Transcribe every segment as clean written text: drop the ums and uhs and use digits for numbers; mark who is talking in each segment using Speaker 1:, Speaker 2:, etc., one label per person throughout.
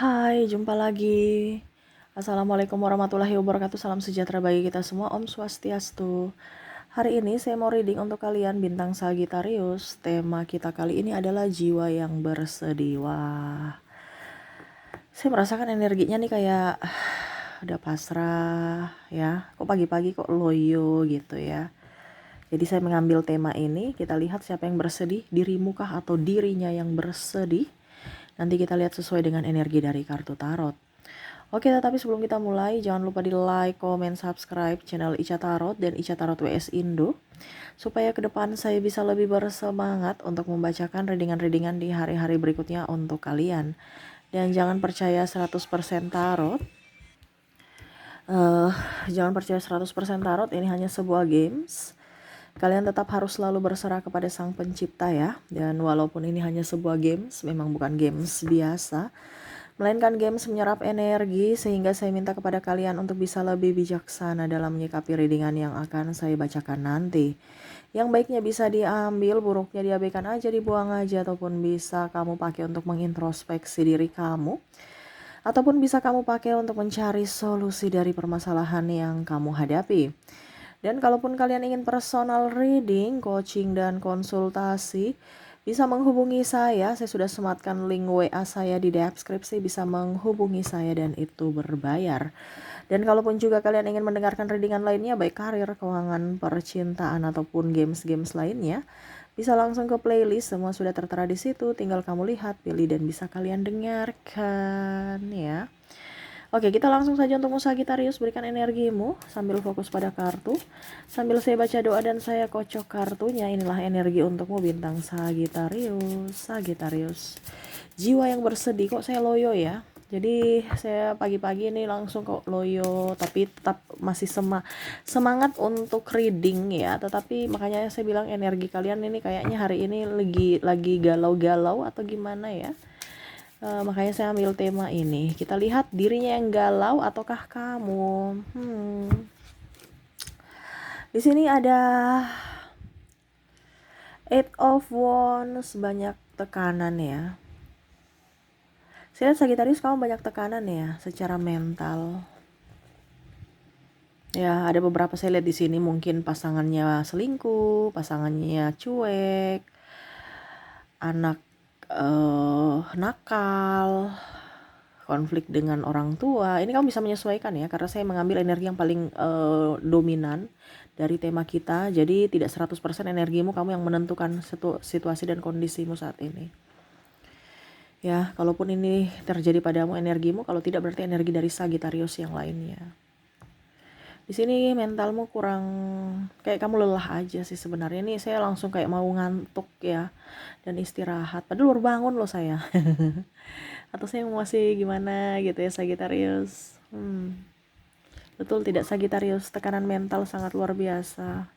Speaker 1: Hai, jumpa lagi. Assalamualaikum warahmatullahi wabarakatuh. Salam sejahtera bagi kita semua. Om Swastiastu. Hari ini saya mau reading untuk kalian bintang Sagittarius. Tema kita kali ini adalah jiwa yang bersedih. Wah, saya merasakan energinya nih kayak udah pasrah ya. Kok pagi-pagi kok loyo gitu ya. Jadi saya mengambil tema ini, kita lihat siapa yang bersedih, dirimu kah atau dirinya yang bersedih. Nanti kita lihat sesuai dengan energi dari kartu tarot. Oke, tetapi sebelum kita mulai, jangan lupa di like, comment, subscribe channel Ica Tarot dan Ica Tarot WS Indo. Supaya ke depan saya bisa lebih bersemangat untuk membacakan readingan-readingan di hari-hari berikutnya untuk kalian. Dan jangan percaya 100% tarot. Jangan percaya 100% tarot, ini hanya sebuah games. Kalian tetap harus selalu berserah kepada Sang Pencipta ya. Dan walaupun ini hanya sebuah games, memang bukan games biasa, melainkan games menyerap energi, sehingga saya minta kepada kalian untuk bisa lebih bijaksana dalam menyikapi readingan yang akan saya bacakan nanti. Yang baiknya bisa diambil, buruknya diabaikan aja, dibuang aja, ataupun bisa kamu pakai untuk mengintrospeksi diri kamu. Ataupun bisa kamu pakai untuk mencari solusi dari permasalahan yang kamu hadapi. Dan kalaupun kalian ingin personal reading, coaching, dan konsultasi, bisa menghubungi saya sudah sematkan link WA saya di deskripsi, bisa menghubungi saya dan itu berbayar. Dan kalaupun juga kalian ingin mendengarkan readingan lainnya, baik karir, keuangan, percintaan, ataupun games-games lainnya, bisa langsung ke playlist, semua sudah tertera di situ, tinggal kamu lihat, pilih, dan bisa kalian dengarkan ya. Oke, kita langsung saja untuk Sagittarius, berikan energimu sambil fokus pada kartu. Sambil saya baca doa dan saya kocok kartunya, inilah energi untukmu bintang Sagittarius. Sagittarius, jiwa yang bersedih, kok saya loyo ya. Jadi saya pagi-pagi ini langsung kok loyo, tapi tetap masih semangat untuk reading ya. Tetapi makanya saya bilang energi kalian ini kayaknya hari ini lagi galau-galau atau gimana ya. Makanya saya ambil tema ini. Kita lihat dirinya yang galau ataukah kamu. Di sini ada Eight of Wands, banyak tekanan ya. Saya lihat Sagittarius kamu banyak tekanan ya secara mental. Ya, ada beberapa saya lihat di sini mungkin pasangannya selingkuh, pasangannya cuek, anak nakal, konflik dengan orang tua. Ini kamu bisa menyesuaikan ya, karena saya mengambil energi yang paling dominan dari tema kita. Jadi tidak 100% energimu kamu yang menentukan situasi dan kondisimu saat ini. Ya, kalaupun ini terjadi padamu energimu, kalau tidak berarti energi dari Sagittarius yang lainnya. Di sini mentalmu kurang, kayak kamu lelah aja sih sebenarnya. Nih saya langsung kayak mau ngantuk ya dan istirahat. Padahal baru bangun loh saya. Atau saya masih gimana gitu ya Sagittarius. Betul tidak Sagittarius, tekanan mental sangat luar biasa.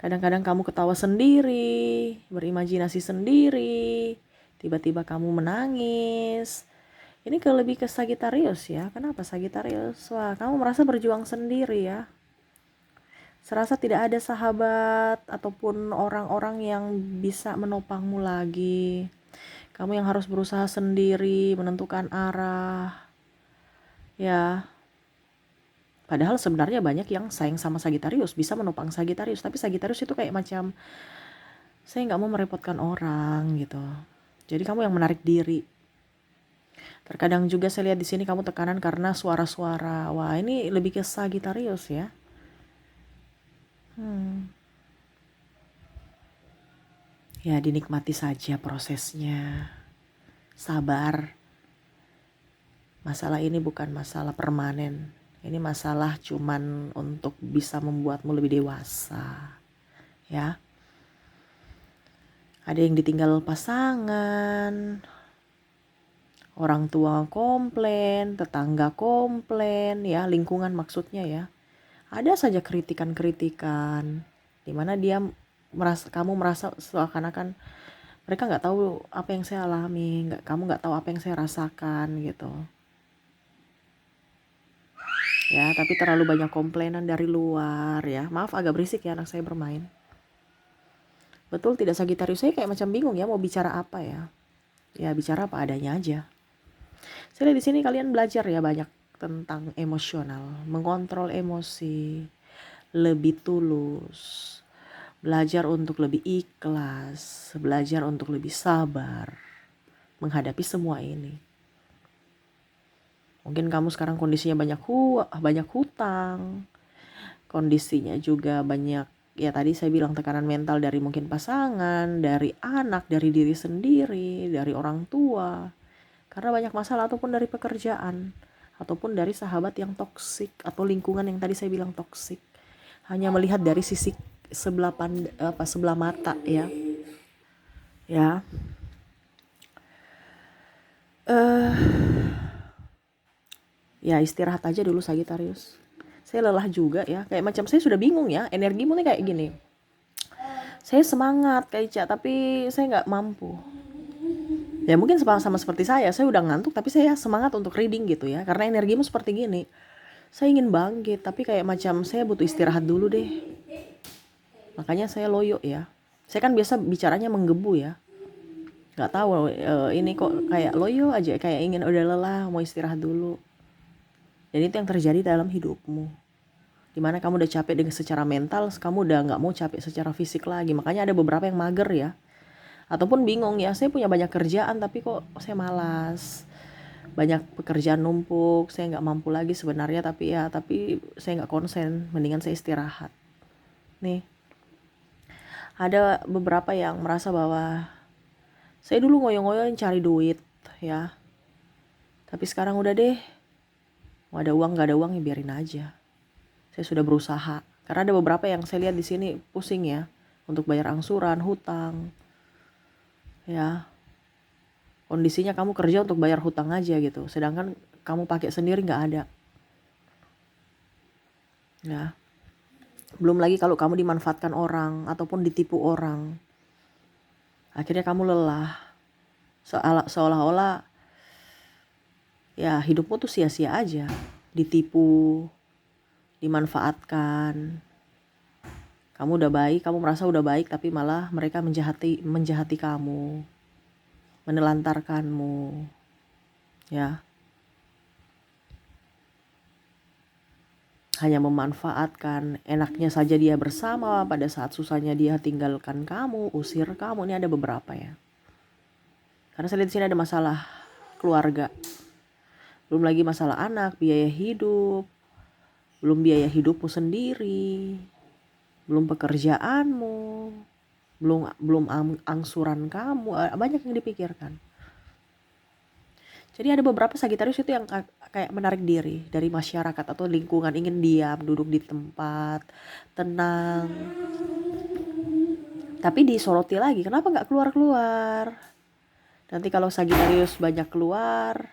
Speaker 1: Kadang-kadang kamu ketawa sendiri, berimajinasi sendiri, tiba-tiba kamu menangis. Ini lebih ke Sagittarius ya. Kenapa Sagittarius? Wah, kamu merasa berjuang sendiri ya. Serasa tidak ada sahabat ataupun orang-orang yang bisa menopangmu lagi. Kamu yang harus berusaha sendiri, menentukan arah. Ya, padahal sebenarnya banyak yang sayang sama Sagittarius, bisa menopang Sagittarius. Tapi Sagittarius itu kayak macam, saya nggak mau merepotkan orang gitu. Jadi kamu yang menarik diri. Terkadang juga saya lihat di sini kamu tekanan karena suara-suara. Wah, ini lebih ke Sagittarius ya. Ya, dinikmati saja prosesnya. Sabar. Masalah ini bukan masalah permanen. Ini masalah cuman untuk bisa membuatmu lebih dewasa. Ya. Ada yang ditinggal pasangan, orang tua komplain, tetangga komplain, ya lingkungan maksudnya ya. Ada saja kritikan-kritikan, dimana kamu merasa seakan-akan mereka nggak tahu apa yang saya alami, kamu nggak tahu apa yang saya rasakan gitu. Ya, tapi terlalu banyak komplainan dari luar ya. Maaf agak berisik ya anak saya bermain. Betul tidak Sagittarius, saya kayak macam bingung ya mau bicara apa ya. Ya bicara apa adanya aja. Saya lihat di sini kalian belajar ya banyak tentang emosional, mengontrol emosi, lebih tulus, belajar untuk lebih ikhlas, belajar untuk lebih sabar menghadapi semua ini. Mungkin kamu sekarang kondisinya banyak hutang, kondisinya juga banyak, ya tadi saya bilang tekanan mental dari mungkin pasangan, dari anak, dari diri sendiri, dari orang tua. Karena banyak masalah ataupun dari pekerjaan, ataupun dari sahabat yang toksik atau lingkungan yang tadi saya bilang toksik. Hanya melihat dari sisi sebelah mata ya. Ya. Ya istirahat aja dulu Sagittarius. Saya lelah juga ya. Kayak macam saya sudah bingung ya. Energimu nih kayak gini. Saya semangat kayak Ica, tapi saya nggak mampu. Ya mungkin sama seperti saya udah ngantuk tapi saya semangat untuk reading gitu ya. Karena energimu seperti gini. Saya ingin bangkit tapi kayak macam saya butuh istirahat dulu deh. Makanya saya loyo ya. Saya kan biasa bicaranya menggebu ya. Gak tahu ini kok kayak loyo aja, kayak ingin udah lelah mau istirahat dulu. Dan itu yang terjadi dalam hidupmu. Dimana kamu udah capek dengan secara mental, kamu udah gak mau capek secara fisik lagi. Makanya ada beberapa yang mager ya. Ataupun bingung ya, saya punya banyak kerjaan tapi kok saya malas. Banyak pekerjaan numpuk, saya gak mampu lagi sebenarnya, tapi saya gak konsen, mendingan saya istirahat. Nih, ada beberapa yang merasa bahwa saya dulu ngoyo-ngoyoin cari duit ya, tapi sekarang udah deh, mau ada uang gak ada uang ya biarin aja. Saya sudah berusaha, karena ada beberapa yang saya lihat di sini pusing ya, untuk bayar angsuran, hutang, ya. Kondisinya kamu kerja untuk bayar hutang aja gitu, sedangkan kamu pakai sendiri nggak ada. Ya. Belum lagi kalau kamu dimanfaatkan orang ataupun ditipu orang, akhirnya kamu lelah, seolah-olah ya hidupmu tuh sia-sia aja, ditipu, dimanfaatkan. Kamu udah baik, kamu merasa udah baik, tapi malah mereka menjahati kamu, menelantarkanmu, ya. Hanya memanfaatkan, enaknya saja dia bersama, pada saat susahnya dia tinggalkan kamu, usir kamu. Ini ada beberapa ya. Karena saya lihat di sini ada masalah keluarga, belum lagi masalah anak, biaya hidup, belum biaya hidupmu sendiri, belum pekerjaanmu, belum angsuran kamu, banyak yang dipikirkan. Jadi ada beberapa Sagittarius itu yang kayak menarik diri dari masyarakat atau lingkungan, ingin diam, duduk di tempat, tenang. Tapi disoroti lagi, kenapa gak keluar-keluar? Nanti kalau Sagittarius banyak keluar,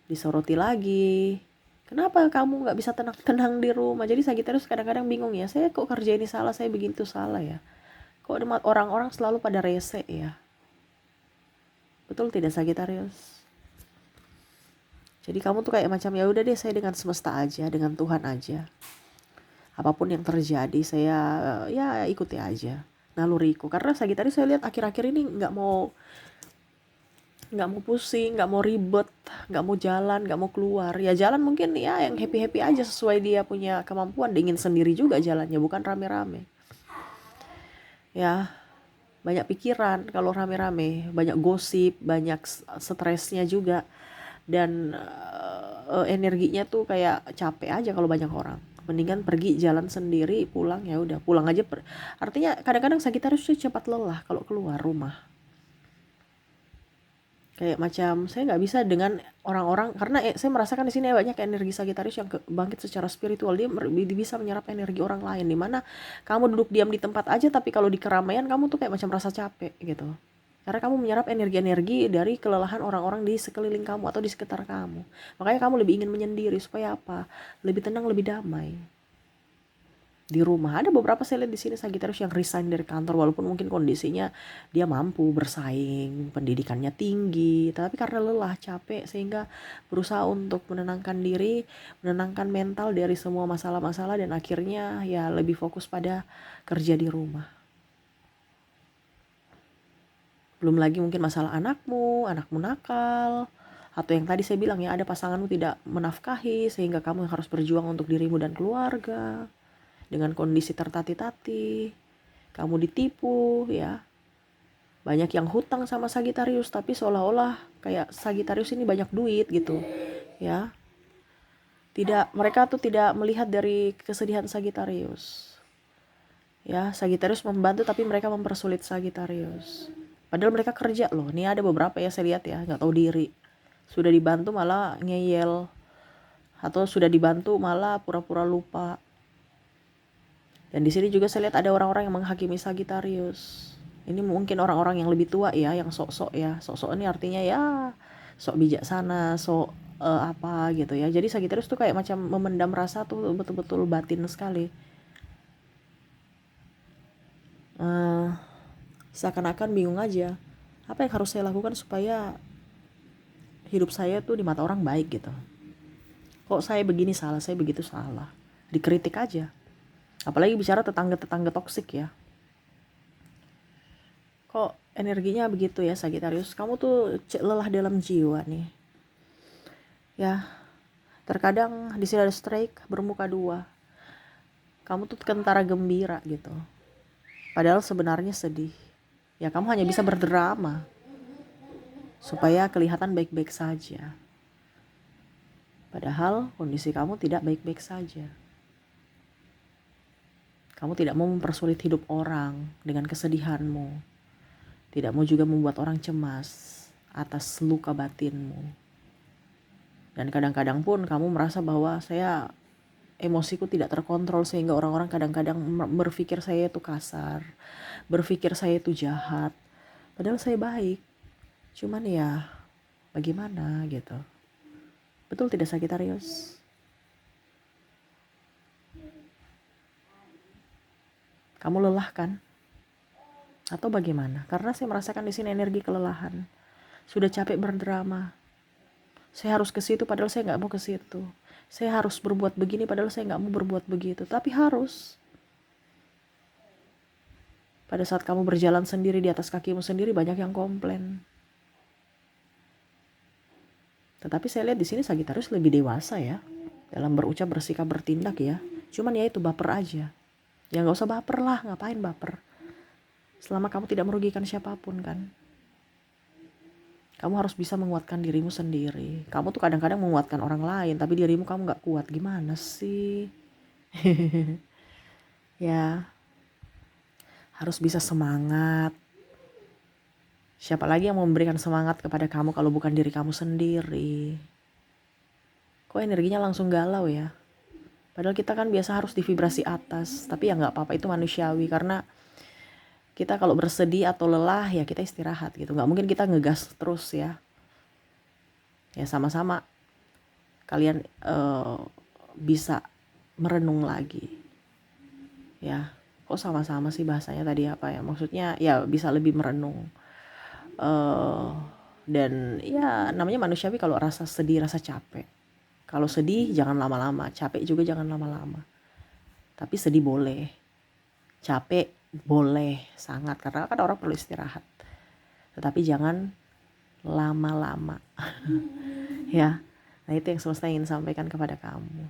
Speaker 1: disoroti lagi. Kenapa kamu gak bisa tenang-tenang di rumah? Jadi Sagittarius kadang-kadang bingung ya, saya kok kerja ini salah, saya begitu salah ya. Kok orang-orang selalu pada rese ya? Betul tidak Sagittarius? Jadi kamu tuh kayak macam ya udah deh, saya dengan semesta aja, dengan Tuhan aja. Apapun yang terjadi saya ya ikuti aja naluriku. Karena Sagittarius saya lihat akhir-akhir ini nggak mau pusing, nggak mau ribet, nggak mau jalan, nggak mau keluar. Ya jalan mungkin ya yang happy aja sesuai dia punya kemampuan. Ingin sendiri juga jalannya, bukan rame-rame. Ya. Banyak pikiran kalau rame-rame, banyak gosip, banyak stresnya juga, dan energinya tuh kayak capek aja kalau banyak orang. Mendingan pergi jalan sendiri, pulang ya udah, pulang aja. Artinya kadang-kadang Sagittarius cepat lelah kalau keluar rumah. Kayak macam saya nggak bisa dengan orang-orang, karena saya merasakan di sini banyak energi Sagittarius yang bangkit secara spiritual. Dia bisa menyerap energi orang lain, dimana kamu duduk diam di tempat aja, tapi kalau di keramaian kamu tuh kayak macam rasa capek gitu, karena kamu menyerap energi-energi dari kelelahan orang-orang di sekeliling kamu atau di sekitar kamu. Makanya kamu lebih ingin menyendiri supaya apa? Lebih tenang, lebih damai di rumah. Ada beberapa saya lihat di sini Sagittarius yang resign dari kantor, walaupun mungkin kondisinya dia mampu bersaing, pendidikannya tinggi, tapi karena lelah, capek, sehingga berusaha untuk menenangkan diri, menenangkan mental dari semua masalah-masalah, dan akhirnya ya lebih fokus pada kerja di rumah. Belum lagi mungkin masalah anakmu nakal, Atau yang tadi saya bilang ya, ada pasanganmu tidak menafkahi sehingga kamu harus berjuang untuk dirimu dan keluarga dengan kondisi tertati-tati, kamu ditipu ya. Banyak yang hutang sama Sagittarius tapi seolah-olah kayak Sagittarius ini banyak duit gitu ya. Mereka tuh tidak melihat dari kesedihan Sagittarius ya. Sagittarius membantu tapi mereka mempersulit Sagittarius, padahal mereka kerja loh. Ini ada beberapa ya saya lihat ya, nggak tahu diri, sudah dibantu malah ngeyel, atau sudah dibantu malah pura-pura lupa. Dan di sini juga saya lihat ada orang-orang yang menghakimi Sagittarius. Ini mungkin orang-orang yang lebih tua ya, yang sok-sok ya. Sok-sok ini artinya ya sok bijaksana, sok apa gitu ya. Jadi Sagittarius tuh kayak macam memendam rasa tuh betul-betul batin sekali. Seakan-akan bingung aja. Apa yang harus saya lakukan supaya hidup saya tuh di mata orang baik gitu. Kok saya begini salah, saya begitu salah. Dikritik aja. Apalagi bicara tetangga-tetangga toksik ya. Kok energinya begitu ya Sagittarius? Kamu tuh lelah dalam jiwa nih. Ya, terkadang di sini ada strike bermuka dua. Kamu tuh kentara gembira gitu. Padahal sebenarnya sedih. Ya kamu hanya bisa berdrama supaya kelihatan baik-baik saja. Padahal kondisi kamu tidak baik-baik saja. Kamu tidak mau mempersulit hidup orang dengan kesedihanmu. Tidak mau juga membuat orang cemas atas luka batinmu. Dan kadang-kadang pun kamu merasa bahwa emosiku tidak terkontrol sehingga orang-orang kadang-kadang berpikir saya itu kasar, berpikir saya itu jahat. Padahal saya baik. Cuman ya bagaimana gitu. Betul tidak Sagittarius? Kamu lelah kan? Atau bagaimana? Karena saya merasakan di sini energi kelelahan. Sudah capek berdrama. Saya harus ke situ padahal saya nggak mau ke situ. Saya harus berbuat begini padahal saya nggak mau berbuat begitu. Tapi harus. Pada saat kamu berjalan sendiri di atas kakimu sendiri banyak yang komplain. Tetapi saya lihat di sini Sagittarius lebih dewasa ya dalam berucap, bersikap, bertindak ya. Cuman ya itu baper aja. Ya nggak usah baper lah, ngapain baper? Selama kamu tidak merugikan siapapun kan. Kamu harus bisa menguatkan dirimu sendiri. Kamu tuh kadang-kadang menguatkan orang lain, tapi dirimu kamu gak kuat. Gimana sih? Ya, harus bisa semangat. Siapa lagi yang memberikan semangat kepada kamu kalau bukan diri kamu sendiri? Kok energinya langsung galau ya? Padahal kita kan biasa harus di vibrasi atas. Tapi ya gak apa-apa, itu manusiawi. Karena kita kalau bersedih atau lelah ya kita istirahat gitu. Gak mungkin kita ngegas terus ya. Ya sama-sama kalian bisa merenung lagi. Ya, kok sama-sama sih bahasanya tadi apa ya? Maksudnya ya bisa lebih merenung. Dan ya namanya manusiawi kalau rasa sedih, rasa capek. Kalau sedih jangan lama-lama, capek juga jangan lama-lama. Tapi sedih boleh. Capek boleh sangat karena kan orang perlu istirahat. Tetapi jangan lama-lama. Ya. Nah, itu yang semesta ingin sampaikan kepada kamu.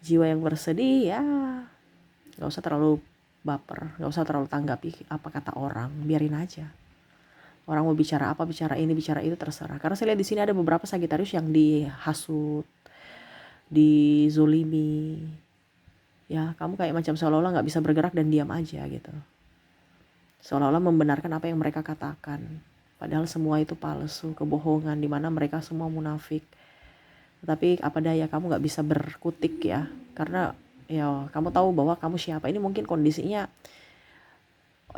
Speaker 1: Jiwa yang bersedih ya gak usah terlalu baper, gak usah terlalu tanggapi apa kata orang, biarin aja. Orang mau bicara apa, bicara ini, bicara itu, terserah. Karena saya lihat di sini ada beberapa Sagittarius yang dihasut, dizolimi. Ya, kamu kayak macam seolah-olah gak bisa bergerak dan diam aja gitu. Seolah-olah membenarkan apa yang mereka katakan. Padahal semua itu palsu, kebohongan, dimana mereka semua munafik. Tapi apa daya, kamu gak bisa berkutik ya. Karena ya kamu tahu bahwa kamu siapa. Ini mungkin kondisinya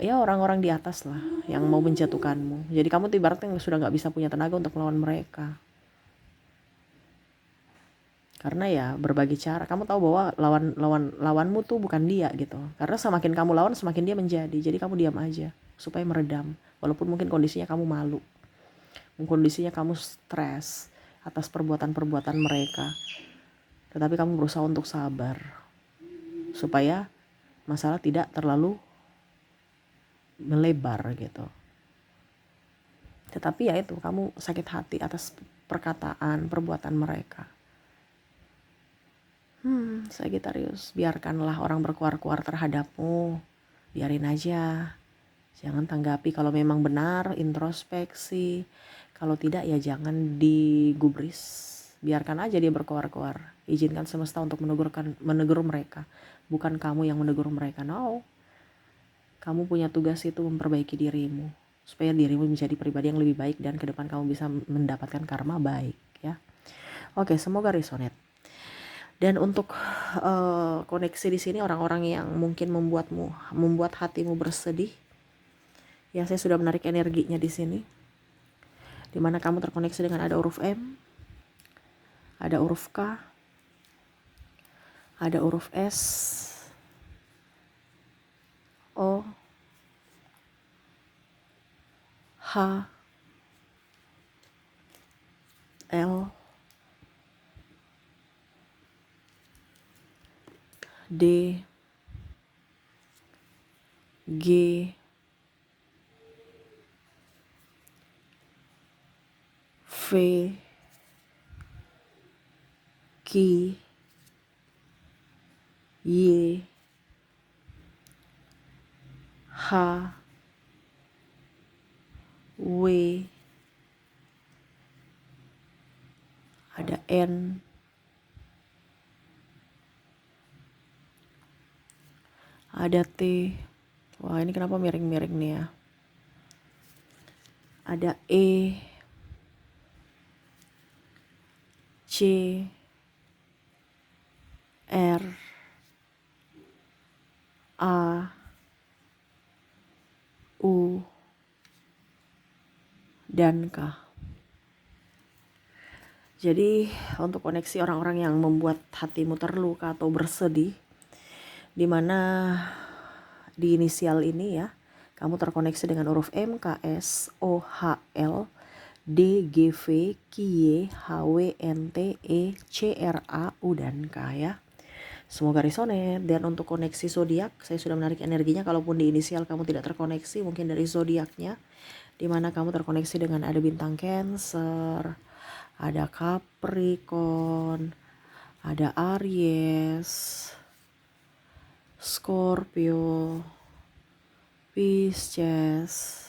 Speaker 1: ya orang-orang di atas lah yang mau menjatuhkanmu. Jadi kamu ibaratnya sudah gak bisa punya tenaga untuk melawan mereka. Karena ya berbagai cara. Kamu tahu bahwa lawanmu tuh bukan dia gitu. Karena semakin kamu lawan semakin dia menjadi. Jadi kamu diam aja supaya meredam. Walaupun mungkin kondisinya kamu malu. Kondisinya kamu stres atas perbuatan-perbuatan mereka. Tetapi kamu berusaha untuk sabar. Supaya masalah tidak terlalu melebar gitu. Tetapi ya itu, kamu sakit hati atas perkataan, perbuatan mereka. Sagittarius, biarkanlah orang berkuar-kuar terhadapmu. Biarin aja. Jangan tanggapi, kalau memang benar introspeksi. Kalau tidak ya jangan digubris. Biarkan aja dia berkuar-kuar. Izinkan semesta untuk menegur mereka. Bukan kamu yang menegur mereka. No. Kamu punya tugas itu memperbaiki dirimu. Supaya dirimu menjadi pribadi yang lebih baik dan ke depan kamu bisa mendapatkan karma baik ya. Oke, semoga resonate. Dan untuk koneksi di sini orang-orang yang mungkin membuat hatimu bersedih. Ya, saya sudah menarik energinya di sini. Di mana kamu terkoneksi dengan ada huruf M, ada huruf K, ada huruf S, O, H, L, D, G, V, Q, Y, H, W, ada N, ada T. Wah, ini kenapa miring-miring nih ya. Ada E, C, R, A, U, dan K. Jadi untuk koneksi orang-orang yang membuat hatimu terluka atau bersedih, dimana di inisial ini ya, kamu terkoneksi dengan huruf M, K, S, O, H, L, D, G, V, Q, Y, H, W, N, T, E, C, R, A, U, dan K ya. Semoga resonate. Dan untuk koneksi zodiak, saya sudah menarik energinya. Kalaupun di inisial kamu tidak terkoneksi, mungkin dari zodiaknya, dimana kamu terkoneksi dengan ada bintang Cancer, ada Capricorn, ada Aries, Scorpio, Pisces,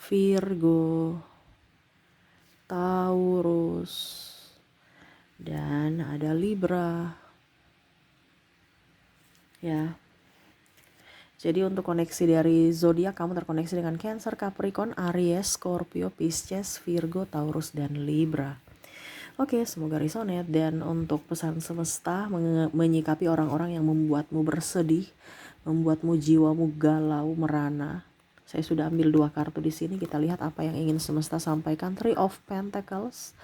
Speaker 1: Virgo, Taurus, dan ada Libra ya. Jadi untuk koneksi dari zodiak, kamu terkoneksi dengan Cancer, Capricorn, Aries, Scorpio, Pisces, Virgo, Taurus, dan Libra. Oke, semoga resonate. Dan untuk pesan semesta, menyikapi orang-orang yang membuatmu bersedih, membuatmu jiwamu galau, merana. Saya sudah ambil 2 kartu di sini. Kita lihat apa yang ingin semesta sampaikan. Three of Pentacles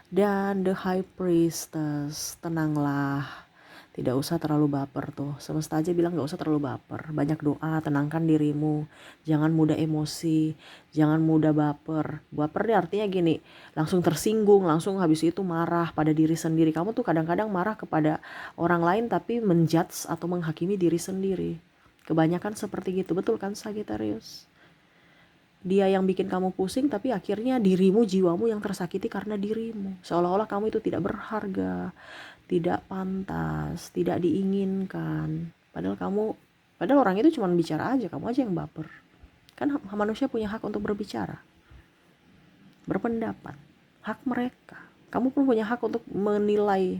Speaker 1: dan The High Priestess. Tenanglah. Tidak usah terlalu baper tuh. Semesta aja bilang gak usah terlalu baper. Banyak doa, tenangkan dirimu. Jangan mudah emosi, jangan mudah baper. Baper nih artinya gini, langsung tersinggung, langsung habis itu marah pada diri sendiri. Kamu tuh kadang-kadang marah kepada orang lain tapi menjudge atau menghakimi diri sendiri. Kebanyakan seperti gitu, betul kan Sagittarius? Dia yang bikin kamu pusing tapi akhirnya dirimu, jiwamu yang tersakiti karena dirimu. Seolah-olah kamu itu tidak berharga, tidak pantas, tidak diinginkan. Padahal orang itu cuma bicara aja, kamu aja yang baper. Kan manusia punya hak untuk berbicara, berpendapat, hak mereka. Kamu pun punya hak untuk menilai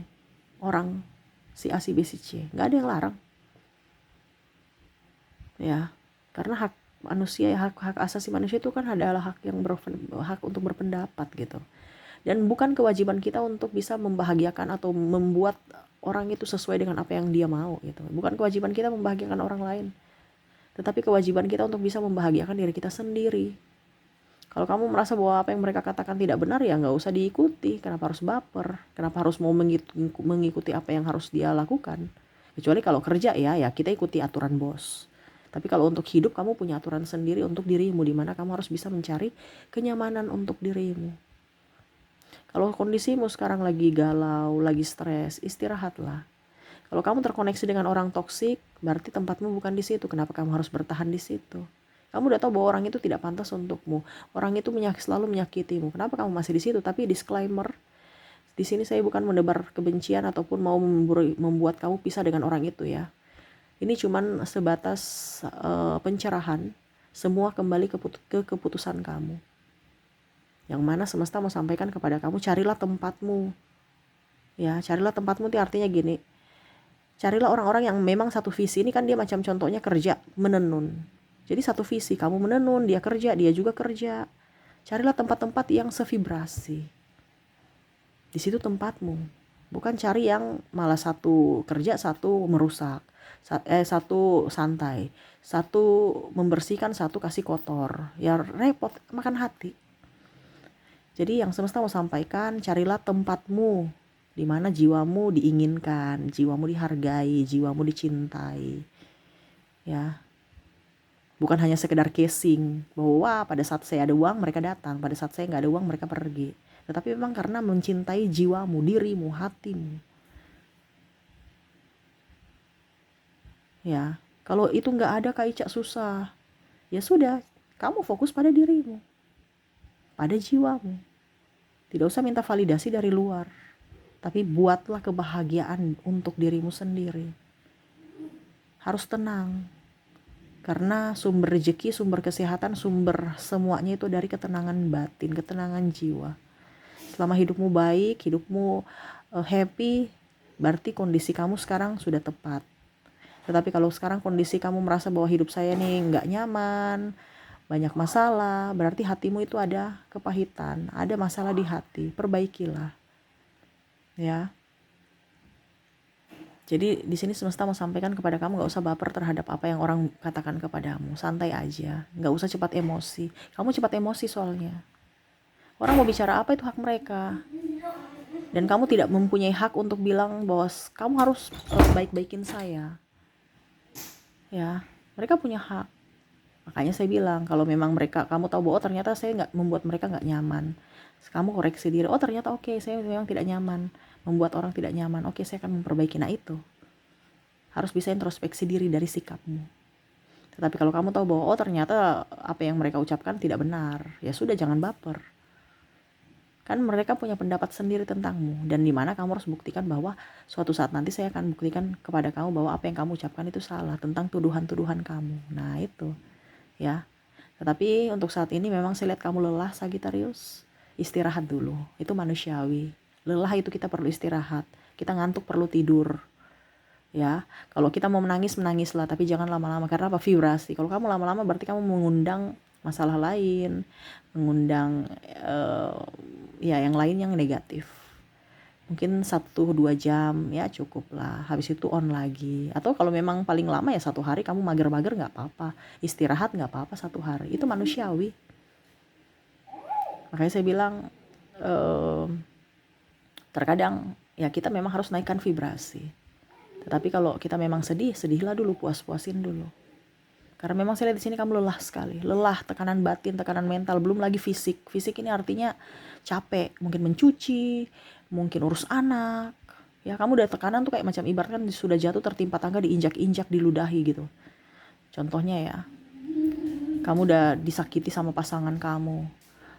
Speaker 1: orang si A, si B, si C. Gak ada yang larang. Ya, karena hak manusia, hak asasi manusia itu kan adalah hak untuk berpendapat gitu. Dan bukan kewajiban kita untuk bisa membahagiakan atau membuat orang itu sesuai dengan apa yang dia mau gitu. Bukan kewajiban kita membahagiakan orang lain, tetapi kewajiban kita untuk bisa membahagiakan diri kita sendiri. Kalau kamu merasa bahwa apa yang mereka katakan tidak benar, ya nggak usah diikuti. Kenapa harus baper? Kenapa harus mau mengikuti apa yang harus dia lakukan? Kecuali kalau kerja ya kita ikuti aturan bos. Tapi kalau untuk hidup, kamu punya aturan sendiri untuk dirimu, di mana kamu harus bisa mencari kenyamanan untuk dirimu. Kalau kondisimu sekarang lagi galau, lagi stres, istirahatlah. Kalau kamu terkoneksi dengan orang toksik, berarti tempatmu bukan di situ. Kenapa kamu harus bertahan di situ? Kamu udah tahu bahwa orang itu tidak pantas untukmu. Orang itu selalu menyakitimu. Kenapa kamu masih di situ? Tapi disclaimer, di sini saya bukan menebar kebencian ataupun mau membuat kamu pisah dengan orang itu ya. Ini cuman sebatas pencerahan. Semua kembali ke keputusan kamu. Yang mana semesta mau sampaikan kepada kamu, carilah tempatmu. Ya, carilah tempatmu itu artinya gini. Carilah orang-orang yang memang satu visi. Ini kan dia macam contohnya kerja, menenun. Jadi satu visi, kamu menenun, dia kerja, dia juga kerja. Carilah tempat-tempat yang sevibrasi. Di situ tempatmu. Bukan cari yang malah satu kerja, satu merusak. Satu santai. Satu membersihkan, satu kasih kotor. Ya repot, makan hati. Jadi yang semesta mau sampaikan, carilah tempatmu di mana jiwamu diinginkan, jiwamu dihargai, jiwamu dicintai. Ya. Bukan hanya sekedar casing bahwa pada saat saya ada uang mereka datang, pada saat saya nggak ada uang mereka pergi. Tetapi memang karena mencintai jiwamu, dirimu, hatimu. Ya, kalau itu nggak ada Kak Ica susah. Ya sudah, kamu fokus pada dirimu, pada jiwamu. Tidak usah minta validasi dari luar, tapi buatlah kebahagiaan untuk dirimu sendiri. Harus tenang, karena sumber rezeki, sumber kesehatan, sumber semuanya itu dari ketenangan batin, ketenangan jiwa. Selama hidupmu baik, hidupmu happy, berarti kondisi kamu sekarang sudah tepat. Tetapi kalau sekarang kondisi kamu merasa bahwa hidup saya nih nggak nyaman, banyak masalah, berarti hatimu itu ada kepahitan, ada masalah di hati. Perbaikilah, ya. Jadi di sini semesta mau sampaikan kepada kamu, nggak usah baper terhadap apa yang orang katakan kepadamu, santai aja, nggak usah cepat emosi. Kamu cepat emosi soalnya. Orang mau bicara apa itu hak mereka. Dan kamu tidak mempunyai hak untuk bilang bahwa kamu harus baik-baikin saya. Ya, mereka punya hak. Makanya saya bilang kalau memang kamu tahu bahwa ternyata saya nggak membuat mereka nggak nyaman. Kamu koreksi diri. Oh ternyata oke, saya memang tidak nyaman, membuat orang tidak nyaman. Oke, saya akan memperbaiki. Nah itu harus bisa introspeksi diri dari sikapmu. Tetapi kalau kamu tahu bahwa oh ternyata apa yang mereka ucapkan tidak benar, ya sudah jangan baper. Kan mereka punya pendapat sendiri tentangmu, dan di mana kamu harus buktikan bahwa suatu saat nanti saya akan buktikan kepada kamu bahwa apa yang kamu ucapkan itu salah tentang tuduhan-tuduhan kamu. Nah itu ya. Tetapi untuk saat ini memang saya lihat kamu lelah Sagittarius. Istirahat dulu, itu manusiawi. Lelah itu kita perlu istirahat, kita ngantuk perlu tidur. Ya, kalau kita mau menangis, menangislah, tapi jangan lama-lama. Karena apa? Vibrasi. Kalau kamu lama-lama berarti kamu mengundang masalah lain, mengundang ya yang lain yang negatif. Mungkin 1-2 jam ya cukup lah, habis itu on lagi. Atau kalau memang paling lama ya 1 hari kamu mager-mager gak apa-apa, istirahat gak apa-apa 1 hari, itu manusiawi. Makanya saya bilang terkadang ya kita memang harus naikkan vibrasi. Tetapi kalau kita memang sedih, sedihlah dulu, puas-puasin dulu. Karena memang saya lihat di sini kamu lelah sekali. Lelah, tekanan batin, tekanan mental, belum lagi fisik. Fisik ini artinya capek, mungkin mencuci, mungkin urus anak. Ya, kamu udah tekanan tuh kayak macam ibaratkan sudah jatuh tertimpa tangga, diinjak-injak, diludahi gitu. Contohnya ya, kamu udah disakiti sama pasangan kamu.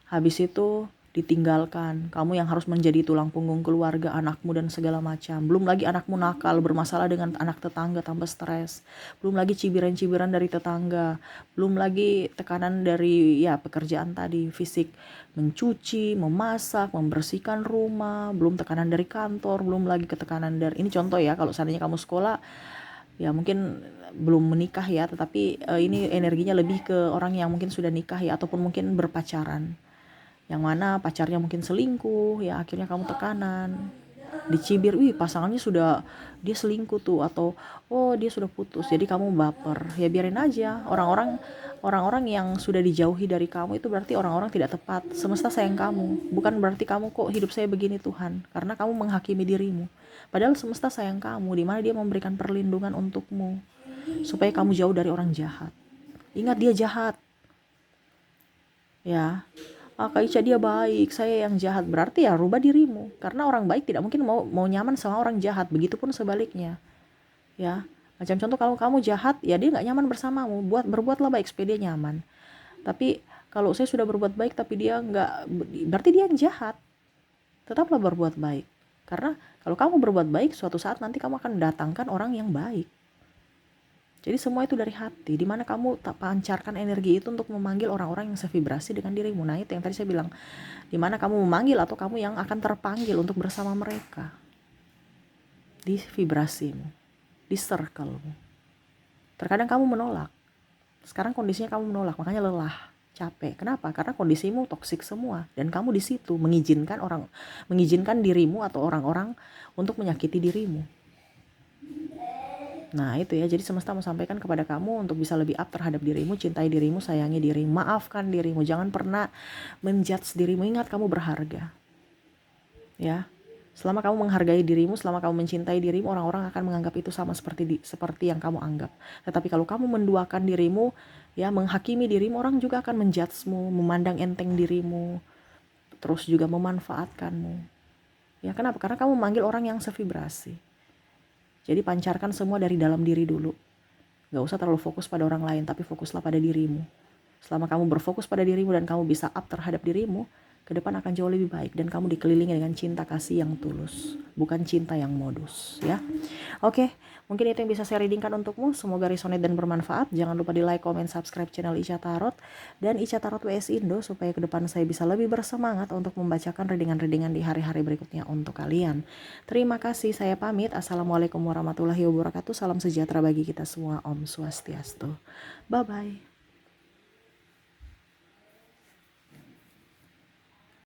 Speaker 1: Habis itu ditinggalkan, kamu yang harus menjadi tulang punggung keluarga, anakmu dan segala macam. Belum lagi anakmu nakal, bermasalah dengan anak tetangga, tambah stres. Belum lagi cibiran-cibiran dari tetangga. Belum lagi tekanan dari ya pekerjaan tadi, fisik, mencuci, memasak, membersihkan rumah. Belum tekanan dari kantor, belum lagi ketekanan dari, ini contoh ya, kalau seandainya kamu sekolah, ya mungkin belum menikah ya, tetapi ini energinya lebih ke orang yang mungkin sudah nikah ya, ataupun mungkin berpacaran. Yang mana pacarnya mungkin selingkuh, ya akhirnya kamu tekanan, dicibir, pasangannya sudah, dia selingkuh tuh, atau oh dia sudah putus, jadi kamu baper. Ya biarin aja, orang-orang yang sudah dijauhi dari kamu itu berarti orang-orang tidak tepat. Semesta sayang kamu, bukan berarti kamu kok hidup saya begini Tuhan, karena kamu menghakimi dirimu. Padahal semesta sayang kamu, di mana dia memberikan perlindungan untukmu supaya kamu jauh dari orang jahat. Ingat dia jahat. Ya. Kak Ica dia baik, saya yang jahat. Berarti ya rubah dirimu. Karena orang baik tidak mungkin mau nyaman sama orang jahat. Begitupun sebaliknya. Ya, Macam contoh kalau kamu jahat, ya dia nggak nyaman bersamamu. Berbuatlah baik supaya dia nyaman. Tapi kalau saya sudah berbuat baik tapi dia nggak, berarti dia yang jahat. Tetaplah berbuat baik. Karena kalau kamu berbuat baik, suatu saat nanti kamu akan mendatangkan orang yang baik. Jadi semua itu dari hati, dimana kamu tak pancarkan energi itu untuk memanggil orang-orang yang sevibrasi dengan dirimu. Nah itu yang tadi saya bilang, dimana kamu memanggil atau kamu yang akan terpanggil untuk bersama mereka. Di vibrasimu, di circlemu. Terkadang kamu menolak. Sekarang kondisinya kamu menolak, makanya lelah, capek. Kenapa? Karena kondisimu toksik semua dan kamu di situ mengizinkan dirimu atau orang-orang untuk menyakiti dirimu. Nah itu ya, jadi semesta mau sampaikan kepada kamu untuk bisa lebih up terhadap dirimu, cintai dirimu, sayangi dirimu, maafkan dirimu, jangan pernah menjudge dirimu. Ingat kamu berharga. Ya, selama kamu menghargai dirimu, selama kamu mencintai dirimu, orang-orang akan menganggap itu sama seperti yang kamu anggap. Tetapi kalau kamu menduakan dirimu, ya menghakimi dirimu, orang juga akan menjudgemu, memandang enteng dirimu, terus juga memanfaatkanmu. Ya kenapa? Karena kamu memanggil orang yang sevibrasi. Jadi pancarkan semua dari dalam diri dulu. Gak usah terlalu fokus pada orang lain, tapi fokuslah pada dirimu. Selama kamu berfokus pada dirimu dan kamu bisa up terhadap dirimu, ke depan akan jauh lebih baik dan kamu dikelilingi dengan cinta kasih yang tulus, bukan cinta yang modus, ya. Oke, mungkin itu yang bisa saya readingkan untukmu. Semoga resonate dan bermanfaat. Jangan lupa di like, comment, subscribe channel Ica Tarot dan Ica Tarot WS Indo supaya ke depan saya bisa lebih bersemangat untuk membacakan readingan-readingan di hari-hari berikutnya untuk kalian. Terima kasih, saya pamit. Assalamualaikum warahmatullahi wabarakatuh. Salam sejahtera bagi kita semua. Om Swastiastu. Bye-bye.